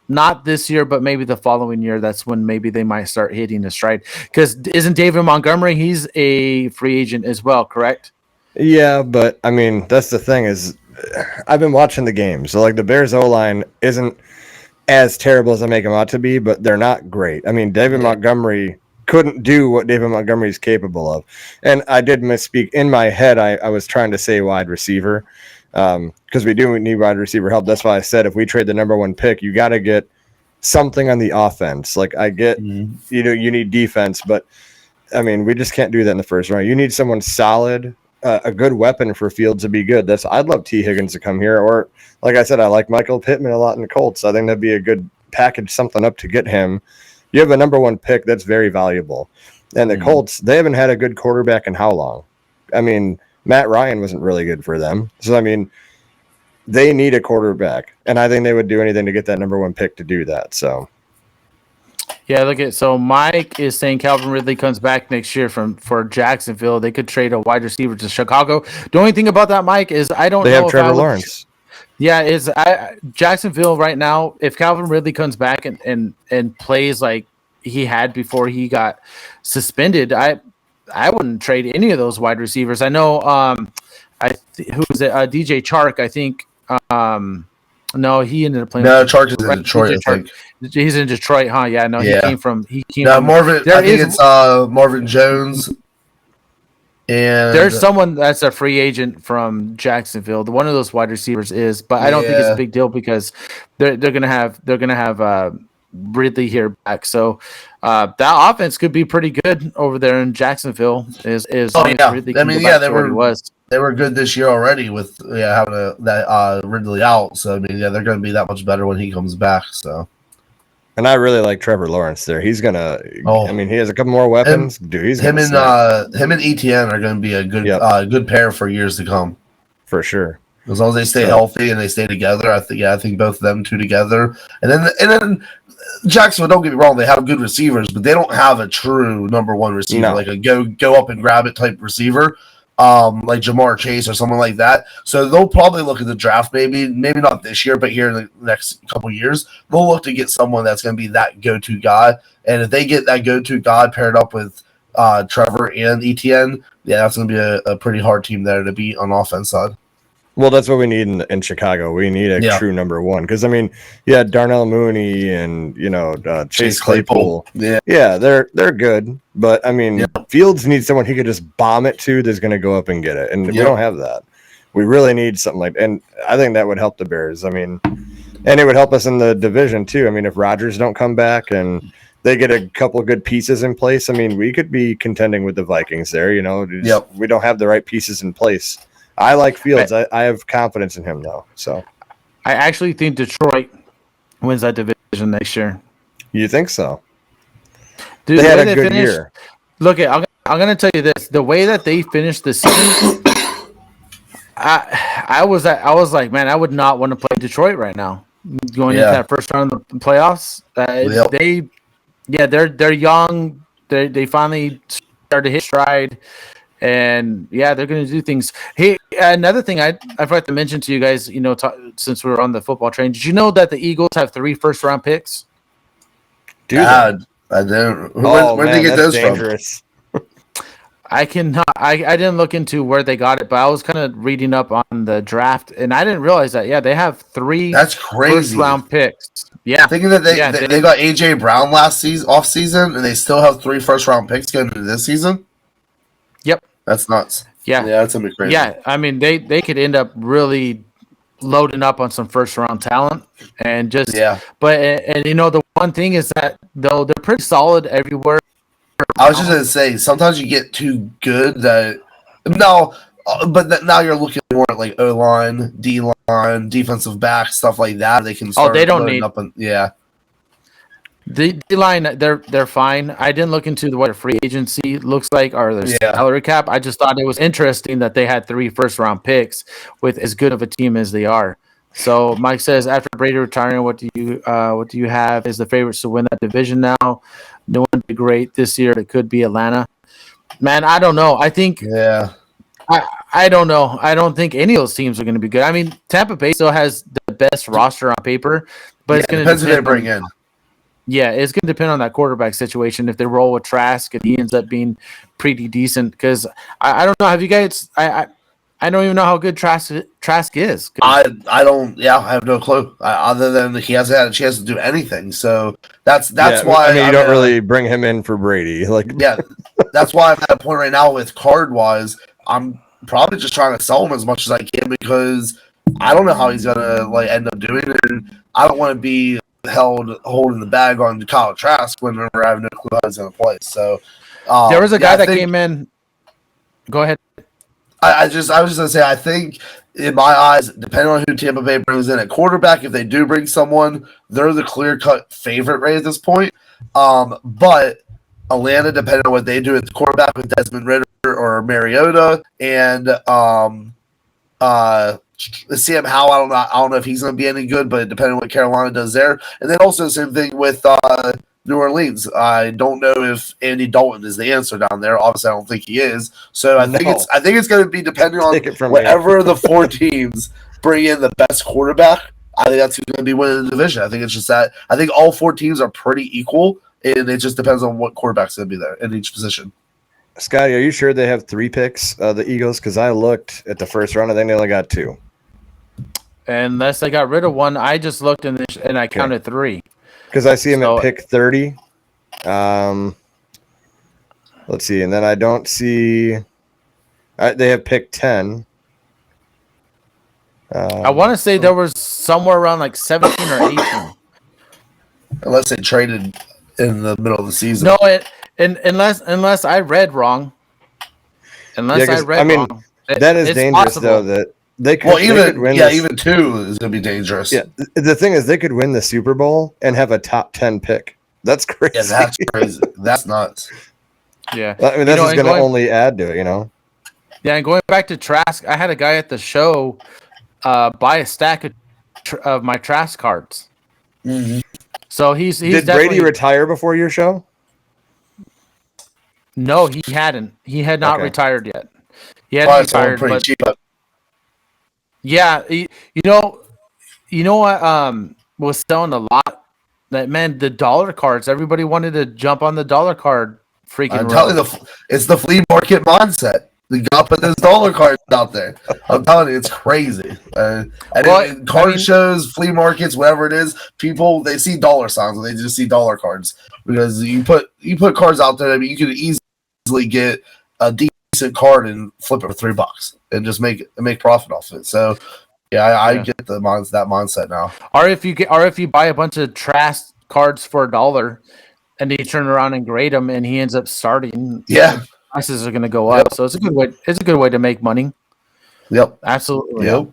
not this year, but maybe the following year. That's when maybe they might start hitting a stride. Because isn't David Montgomery? He's a free agent as well, correct? Yeah, but I mean, that's the thing is, I've been watching the games. So like the Bears O-line isn't as terrible as I make them out to be, but they're not great. I mean, David Montgomery couldn't do what David Montgomery is capable of. And I did misspeak. In my head, I was trying to say wide receiver. Because we do need wide receiver help. That's why I said if we trade the number one pick, you got to get something on the offense. Like I get, you need defense, but I mean, we just can't do that in the first round. You need someone solid, a good weapon for Fields to be good. I'd love T. Higgins to come here, or like I said, I like Michael Pittman a lot in the Colts. I think that'd be a good package, something up to get him. You have a number one pick that's very valuable, and the Colts, they haven't had a good quarterback in how long? I mean, Matt Ryan wasn't really good for them. So, I mean, they need a quarterback, and I think they would do anything to get that number one pick to do that. So, Yeah, look at so Mike is saying Calvin Ridley comes back next year for Jacksonville. They could trade a wide receiver to Chicago. The only thing about that, Mike, is I don't They have know if I Trevor would. Lawrence. Yeah, is I Jacksonville right now? If Calvin Ridley comes back and plays like he had before he got suspended, I wouldn't trade any of those wide receivers. I know. Who was it? DJ Chark, I think. No, he ended up playing. No, Chargers in Right, Detroit, DJ I Chark. think. He's in Detroit, huh? Yeah, no, Yeah. he came No, from Marvin. There I think is- it's Marvin Jones. And There's someone that's a free agent from Jacksonville. One of those wide receivers is, but I don't think it's a Yeah. big deal because they're gonna have Ridley here back. So that offense could be pretty good over there in Jacksonville. Is Oh, yeah. Ridley I can mean, go yeah, back they to what he were- was. they were good this year already with having that Ridley out. So I mean, yeah, they're going to be that much better when he comes back. So And I really like Trevor Lawrence there. He's gonna. Oh. I mean, he has a couple more weapons. Dude, he's him gonna and him and ETN are going to be a good Yep. good pair for years to come. for sure. As long as they stay So- healthy and they stay together, I think both of them two together, and then Jacksonville. Don't get me wrong, they have good receivers, but they don't have a true number one receiver, No. like a go up and grab it type receiver, like Jamar Chase or someone like that. So they'll probably look at the draft, maybe not this year, but here in the next couple of years, they'll look to get someone that's going to be that go to guy. And if they get that go to guy paired up with Trevor and ETN, yeah, that's going to be a pretty hard team there to beat on the offense side. Well, that's what we need in Chicago. We need a Yeah. true number one because I mean, yeah, Darnell Mooney and Chase Claypool. Yeah. They're good, but I mean, Fields needs someone he could just bomb it to that's going to go up and get it, and we Yeah. don't have that. We really need something like, and I think that would help the Bears. I mean, and it would help us in the division too. I mean, if Rodgers don't come back and they get a couple of good pieces in place, I mean, we could be contending with the Vikings there. We don't have the right pieces in place. I like Fields. I have confidence in him though. So I actually think Detroit wins that division next year. you think so? Dude, They the had way a good finished- year. Look, I'm going to tell you this: the way that they finished the season, I was like, man, I would not want to play Detroit right now. Going into that first round of the playoffs, they're young. They finally started to hit stride, and they're going to do things. Hey, another thing I forgot to mention to you guys, since we were on the football train, did you know that the Eagles have 3 first-round picks? Dude, I don't. Where did they get those dangerous. I didn't look into where they got it, but I was kind of reading up on the draft, and I didn't realize that. Yeah, they have 3 That's crazy. first-round picks. Yeah, Thinking that they got AJ Brown last off season, and they still have 3 first-round picks going into this season. Yep, that's nuts. Yeah, that's gonna be crazy. Yeah, I mean they could end up really loading up on some first-round talent, and just But and the one thing is that though they're pretty solid everywhere. I was just gonna say sometimes you get too good that now you're looking more at like O line, D line, defensive back, stuff like that. They can start. They don't loading need up and the D line. They're fine. I didn't look into what their free agency looks like or their salary cap. I just thought it was interesting that they had 3 first-round picks with as good of a team as they are. So Mike says, after Brady retiring, what do you have as the favorites to win that division now? No one would be great this year. It could be Atlanta. Man, I don't know. I think I don't know. I don't think any of those teams are going to be good. I mean, Tampa Bay still has the best roster on paper, but it's going to depends who they bring in. Yeah, it's going to depend on that quarterback situation. If they roll with Trask and he ends up being pretty decent, because I don't know. Have you guys? I don't even know how good Trask is. I don't. Yeah, I have no clue. Other than he hasn't had a chance to do anything. So that's why. I mean, you don't really bring him in for Brady. That's why I'm at a point right now with card wise. I'm probably just trying to sell him as much as I can because I don't know how he's gonna end up doing it, and I don't want to be holding the bag on Kyle Trask whenever I have no clue how he's gonna play. So there was a guy that came in. Go ahead. I was just gonna say, I think in my eyes, depending on who Tampa Bay brings in at quarterback, if they do bring someone, they're the clear-cut favorite right at this point. But Atlanta, depending on what they do at the quarterback with Desmond Ridder or Mariota, and Sam Howell, I don't know if he's gonna be any good, but depending on what Carolina does there, and then also the same thing with New Orleans. I don't know if Andy Dalton is the answer down there. Obviously, I don't think he is. So I think it's going to be depending on whatever the four teams bring in the best quarterback. I think that's who's going to be winning the division. I think it's just that I think all four teams are pretty equal, and it just depends on what quarterback's going to be there in each position. Scotty, are you sure they have 3 picks, the Eagles? Because I looked at the first round, I think they only got 2. Unless they got rid of one, I just looked and I counted 3. Because I see them at pick 30. Let's see, and then I don't see. They have pick 10. I want to say there was somewhere around like 17 or 18. Unless they traded in the middle of the season. No, unless I read wrong. Wrong. That is dangerous possible. Though. That they could. Well, they could win even 2 is going to be dangerous. Yeah, the thing is, they could win the Super Bowl and have a top 10 pick. That's crazy. Yeah, that's crazy. That's nuts. Yeah, I mean, that's just going to only add to it, Yeah, and going back to Trask, I had a guy at the show buy a stack of my Trask cards. Mm-hmm. So he's did Brady retire before your show? No, he hadn't. He had not retired yet. He hadn't retired, pretty cheap. Yeah, you know what was selling a lot? That man, the dollar cards. Everybody wanted to jump on the dollar card freaking. I'm telling you, it's the flea market mindset. We got to put those dollar cards out there. I'm telling you, it's crazy. Card shows, flea markets, whatever it is, people they see dollar signs and they just see dollar cards because you put cards out there. I mean, you could easily get a decent card and flip it for $3 and just make profit off it. So. Yeah, I get that mindset now. Or if you buy a bunch of trash cards for $1 and you turn around and grade them and he ends up starting, prices are going to go up. So it's a good way. It's a good way to make money. Yep, absolutely. Yep.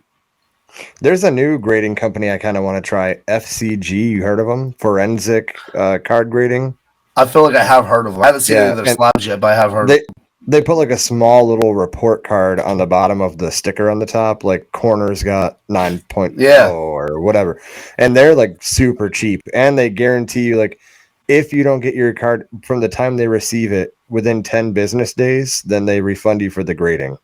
There's a new grading company I kind of want to try. FCG, you heard of them? Forensic card grading. I feel like I have heard of them. I haven't seen any of their slabs yet, but I have heard. They put like a small little report card on the bottom of the sticker on the top, like corners got 9.0 or whatever. And they're like super cheap. And they guarantee you, like, if you don't get your card from the time they receive it within 10 business days, then they refund you for the grading.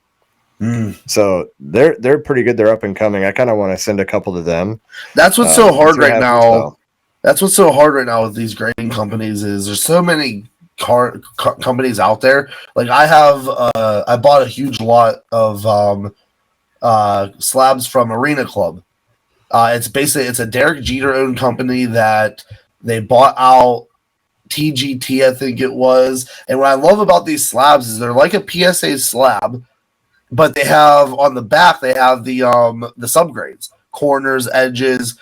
So they're pretty good. They're up and coming. I kind of want to send a couple to them. That's what's so hard right now. That's what's so hard right now with these grading companies is there's so many companies out there. Like I have I bought a huge lot of slabs from Arena Club. It's a Derek Jeter owned company that they bought out TGT, I think it was. And what I love about these slabs is they're like a PSA slab, but they have on the back they have the subgrades, corners, edges,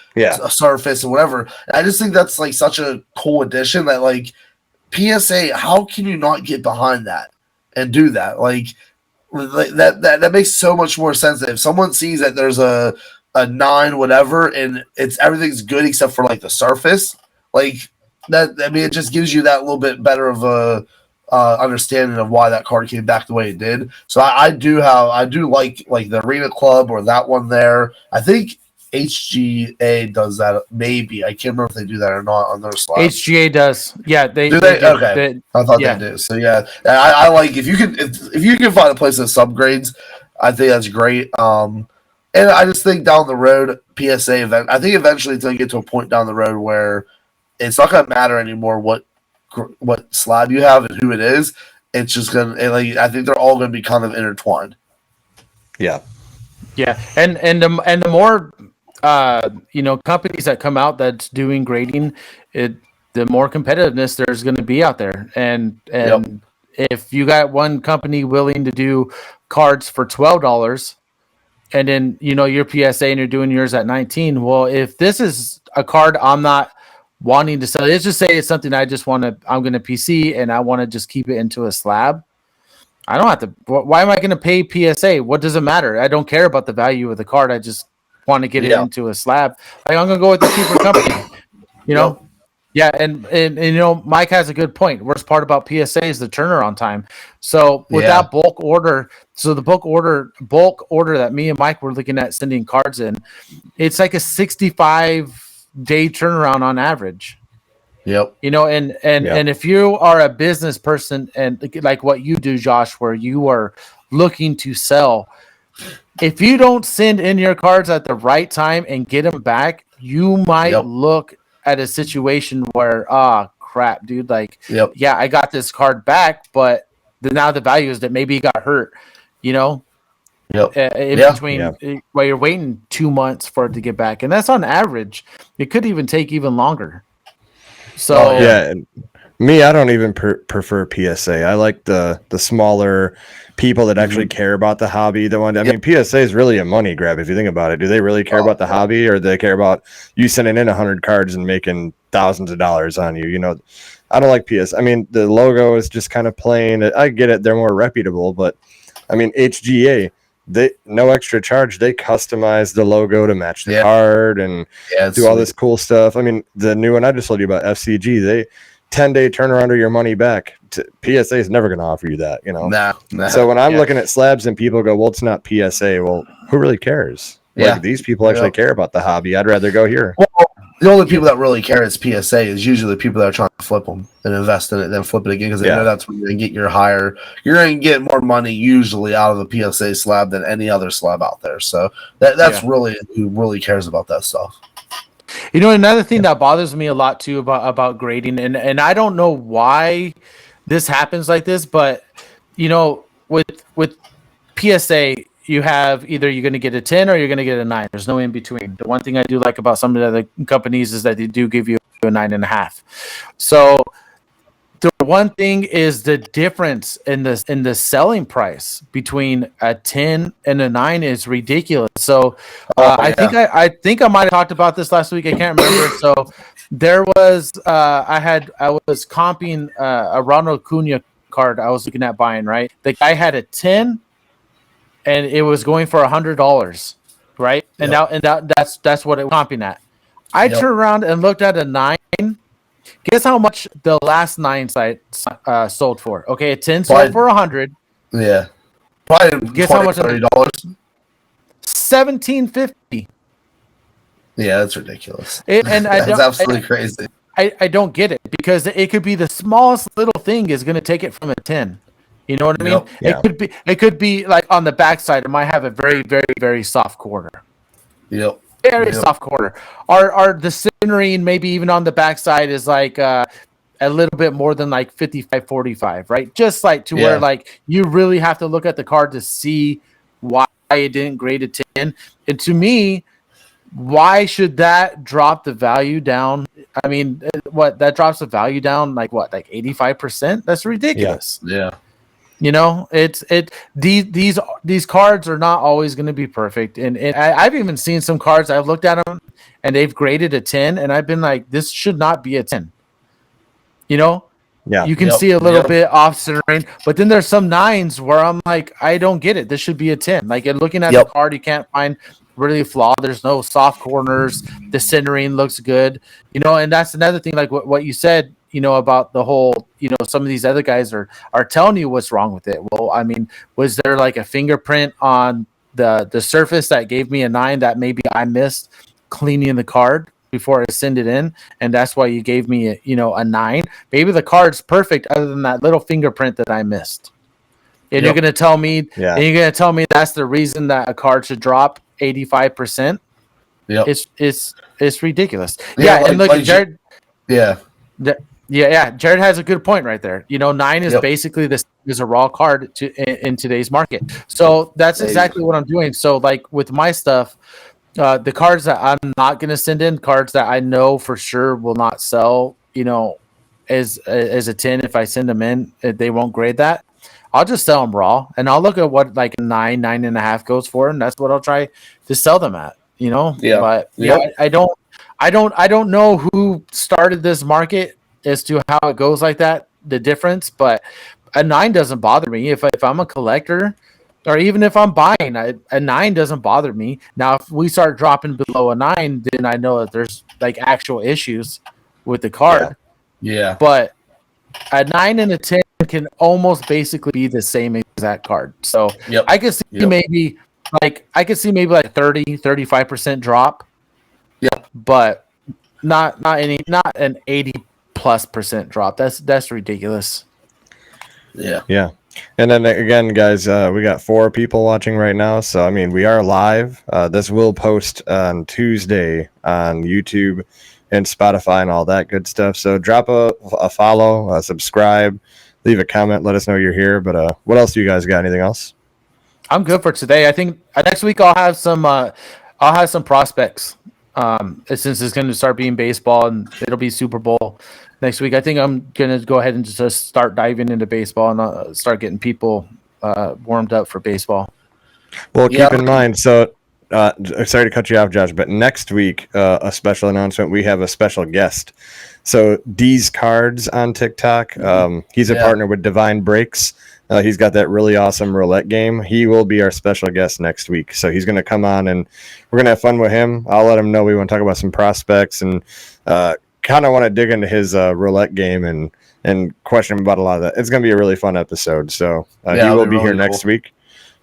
surface, and whatever. And I just think that's like such a cool addition that like PSA, how can you not get behind that and do that? Like that makes so much more sense. If someone sees that there's a 9 whatever and it's everything's good except for like the surface, like that. I mean, it just gives you that little bit better of a understanding of why that card came back the way it did. So I do like the Arena Club or that one there. I think HGA does that. Maybe I can't remember if they do that or not on their slide. HGA does. Yeah, they do. They okay. I thought they did. So yeah, I like if you can find a place that subgrades, I think that's great. And I just think down the road, PSA event. I think eventually it's gonna get to a point down the road where it's not gonna matter anymore what slab you have and who it is. It's just gonna I think they're all gonna be kind of intertwined. Yeah. Yeah, and the more companies that come out that's doing grading, the more competitiveness there's going to be out there. And if you got one company willing to do cards for $12, and then your PSA and you're doing yours at 19, well, if this is a card I'm not wanting to sell, let's just say it's something I'm going to PC and I want to just keep it into a slab. I don't have to. Why am I going to pay PSA? What does it matter? I don't care about the value of the card. I just want to get it into a slab. Like I'm going to go with the cheaper company. Yeah, and Mike has a good point. Worst part about PSA is the turnaround time. So with that bulk order, the bulk order that me and Mike were looking at sending cards in, it's like a 65-day turnaround on average. Yep. You know, and if you are a business person and like what you do, Josh, where you are looking to sell, if you don't send in your cards at the right time and get them back, you might look at a situation where, crap, dude, like, yeah, I got this card back, but now the value is that maybe he got hurt, you know, in between while you're waiting 2 months for it to get back. And that's on average. It could even take even longer. So, and me, I don't even prefer PSA. I like the smaller people that actually care about the hobby. The one, I mean, PSA is really a money grab if you think about it. Do they really care about the hobby, or do they care about you sending in 100 cards and making thousands of dollars on you? You know, I don't like PSA. I mean, the logo is just kind of plain. I get it; they're more reputable, but I mean, HGA. They no extra charge. They customize the logo to match the card and do all this cool stuff. I mean, the new one I just told you about, FCG, they 10-day turnaround or your money back. PSA is never going to offer you that, you know. Nah. So when I'm looking at slabs and people go, well, it's not PSA. Well, who really cares? Like, these people actually care about the hobby. I'd rather go here. Well, the only people that really care is PSA is usually the people that are trying to flip them and invest in it, then flip it again, because they know that's where you're going to get your higher. You're going to get more money usually out of the PSA slab than any other slab out there. So that's really who really cares about that stuff. You know, another thing that bothers me a lot too about grading, and I don't know why this happens like this, but you know, with PSA, you have either you're going to get a 10 or you're going to get a 9. There's no in between. The one thing I do like about some of the other companies is that they do give you a 9.5. So the one thing is the difference in the selling price between a 10 and a 9 is ridiculous. So I think I might have talked about this last week. I can't remember. So there was I was comping a Ronald Acuna card I was looking at buying, right? The guy had a 10 and it was going for $100, right? And that's what it was comping at. I turned around and looked at a 9. Guess how much the last 9 site sold for? Okay, a 10 sold for 100. Yeah. Probably guess how much? $$30. $1,750. Yeah, that's ridiculous. That's absolutely crazy. I don't get it, because it could be the smallest little thing is going to take it from a 10. You know what I mean? Yeah. It could be like on the backside, it might have a very, very, very soft quarter. Yep. Very soft quarter. Or the centering maybe even on the backside is like a little bit more than like 55-45, right? Just like to where like you really have to look at the card to see why it didn't grade a 10. And to me, why should that drop the value down? I mean, that drops the value down like 85%? That's ridiculous. Yeah. You know, these cards are not always going to be perfect, and I've even seen some cards, I've looked at them and they've graded a 10, and I've been like, this should not be a 10. You know, you can see a little bit off centering, but then there's some 9s where I'm like, I don't get it. This should be a 10. Like, looking at the card, you can't find really flaw. There's no soft corners. The centering looks good. You know, and that's another thing, like what you said, you know, about the whole, you know, some of these other guys are telling you what's wrong with it. Well, I mean, was there like a fingerprint on the surface that gave me a 9 that maybe I missed cleaning the card before I send it in, and that's why you gave me a 9? Maybe the card's perfect other than that little fingerprint that I missed. And you're gonna tell me that's the reason that a card should drop 85%. It's ridiculous. And look, Jared. Jared has a good point right there. You know, 9 is basically this is a raw card in today's market. So that's exactly what I'm doing. So like with my stuff, the cards that I'm not going to send in, cards that I know for sure will not sell, you know, as a 10, if I send them in, they won't grade that. I'll just sell them raw, and I'll look at what like a 9.5 goes for, and that's what I'll try to sell them at. You know, but I don't know who started this market as to how it goes like that, the difference, but a 9 doesn't bother me. If I'm a collector, or even if I'm buying, a 9 doesn't bother me. Now, if we start dropping below a 9, then I know that there's like actual issues with the card. Yeah. But a 9 and a 10 can almost basically be the same exact card. So I could see maybe like 30-35% drop. Yeah. But not an 80% 30+% drop. That's ridiculous. Yeah. Yeah. And then again, guys, we got 4 people watching right now. So, I mean, we are live. This will post on Tuesday on YouTube and Spotify and all that good stuff. So drop a follow, subscribe, leave a comment, let us know you're here. But what else do you guys got? Anything else? I'm good for today. I think next week I'll have some prospects. Since it's going to start being baseball and it'll be Super Bowl next week, I think I'm going to go ahead and just start diving into baseball and start getting people warmed up for baseball. Well, keep in mind, so sorry to cut you off, Josh, but next week, a special announcement, we have a special guest. So D's Cards on TikTok, he's a partner with Divine Breaks. He's got that really awesome roulette game. He will be our special guest next week. So he's going to come on and we're going to have fun with him. I'll let him know we want to talk about some prospects and kind of want to dig into his roulette game and question him about a lot of that. It's going to be a really fun episode. So he will be here next week.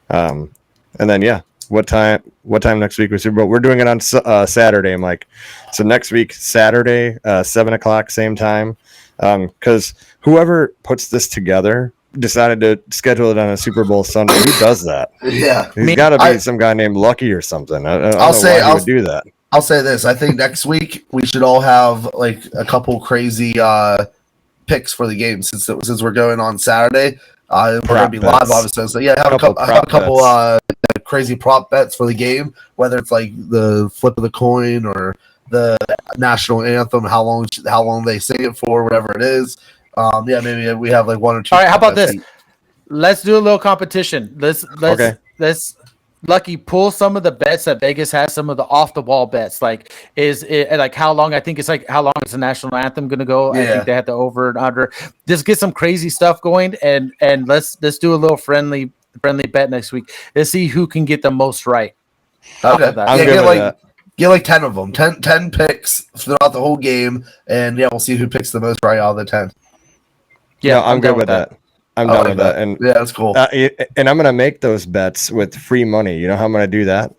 And then, what time next week was Super Bowl? We're doing it on Saturday, Mike. So next week, Saturday, 7 o'clock, same time. Because whoever puts this together decided to schedule it on a Super Bowl Sunday. Who does that? Yeah. He's got to be some guy named Lucky or something. I don't know why he would do that. I'll say this. I think next week we should all have like a couple crazy picks for the game since we're going on Saturday. We're going to be live, obviously. So, have a couple crazy prop bets for the game, whether it's like the flip of the coin or the national anthem, how long they sing it for, whatever it is. Maybe we have like 1 or 2. All right, how about this? Let's do a little competition. Let's Lucky pull some of the bets that Vegas has, some of the off the wall bets. Like, is it like how long? I think it's like how long is the national anthem going to go? Yeah. I think they had the over and under. Just get some crazy stuff going, and let's do a little friendly bet next week. Let's see who can get the most right. Okay, get like 10 of them, 10 picks throughout the whole game, and we'll see who picks the most right out of the 10. Yeah, I'm good with that. I'm done with that. And that's cool. And I'm going to make those bets with free money. You know how I'm going to do that?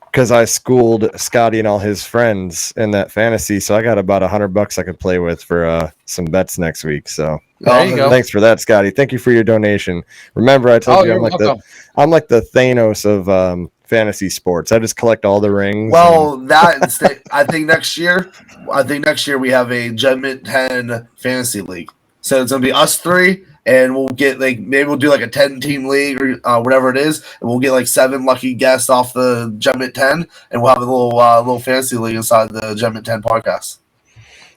Because I schooled Scotty and all his friends in that fantasy. So I got about $100 I could play with for some bets next week. So there you go. Thanks for that, Scotty. Thank you for your donation. Remember, I told you I'm like the Thanos of fantasy sports. I just collect all the rings. Well, I think next year we have a Judgment 10 fantasy league. So it's gonna be us 3, and we'll get maybe we'll do like a 10-team league or whatever it is, and we'll get like 7 lucky guests off the Judgment 10, and we'll have a little fantasy league inside the Judgment 10 podcast.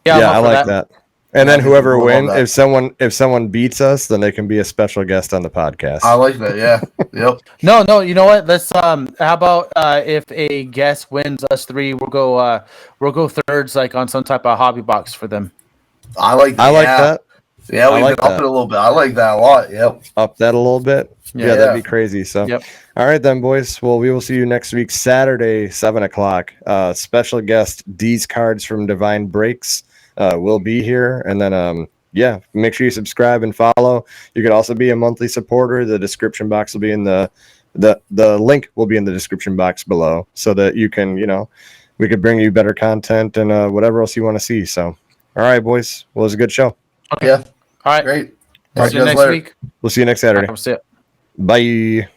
Yeah, I like that. And then whoever wins, if someone beats us, then they can be a special guest on the podcast. I like that. Yeah. Yep. No. You know what? Let's. How about if a guest wins us 3, we'll go thirds, like on some type of hobby box for them. I like that. I like that. Yeah, we can up it a little bit. I like that a lot. Yep. Up that a little bit. Yeah, that'd be crazy. So, All right then, boys. Well, we will see you next week, Saturday, 7 o'clock. Special guest D's Cards from Divine Breaks will be here, and then make sure you subscribe and follow. You could also be a monthly supporter. The description box will be in the link will be in the description box below, so that you can we could bring you better content and whatever else you want to see. So, all right, boys. Well, it was a good show. Okay. Yeah. All right. Great. See you next week. We'll see you next Saturday. Right, Bye.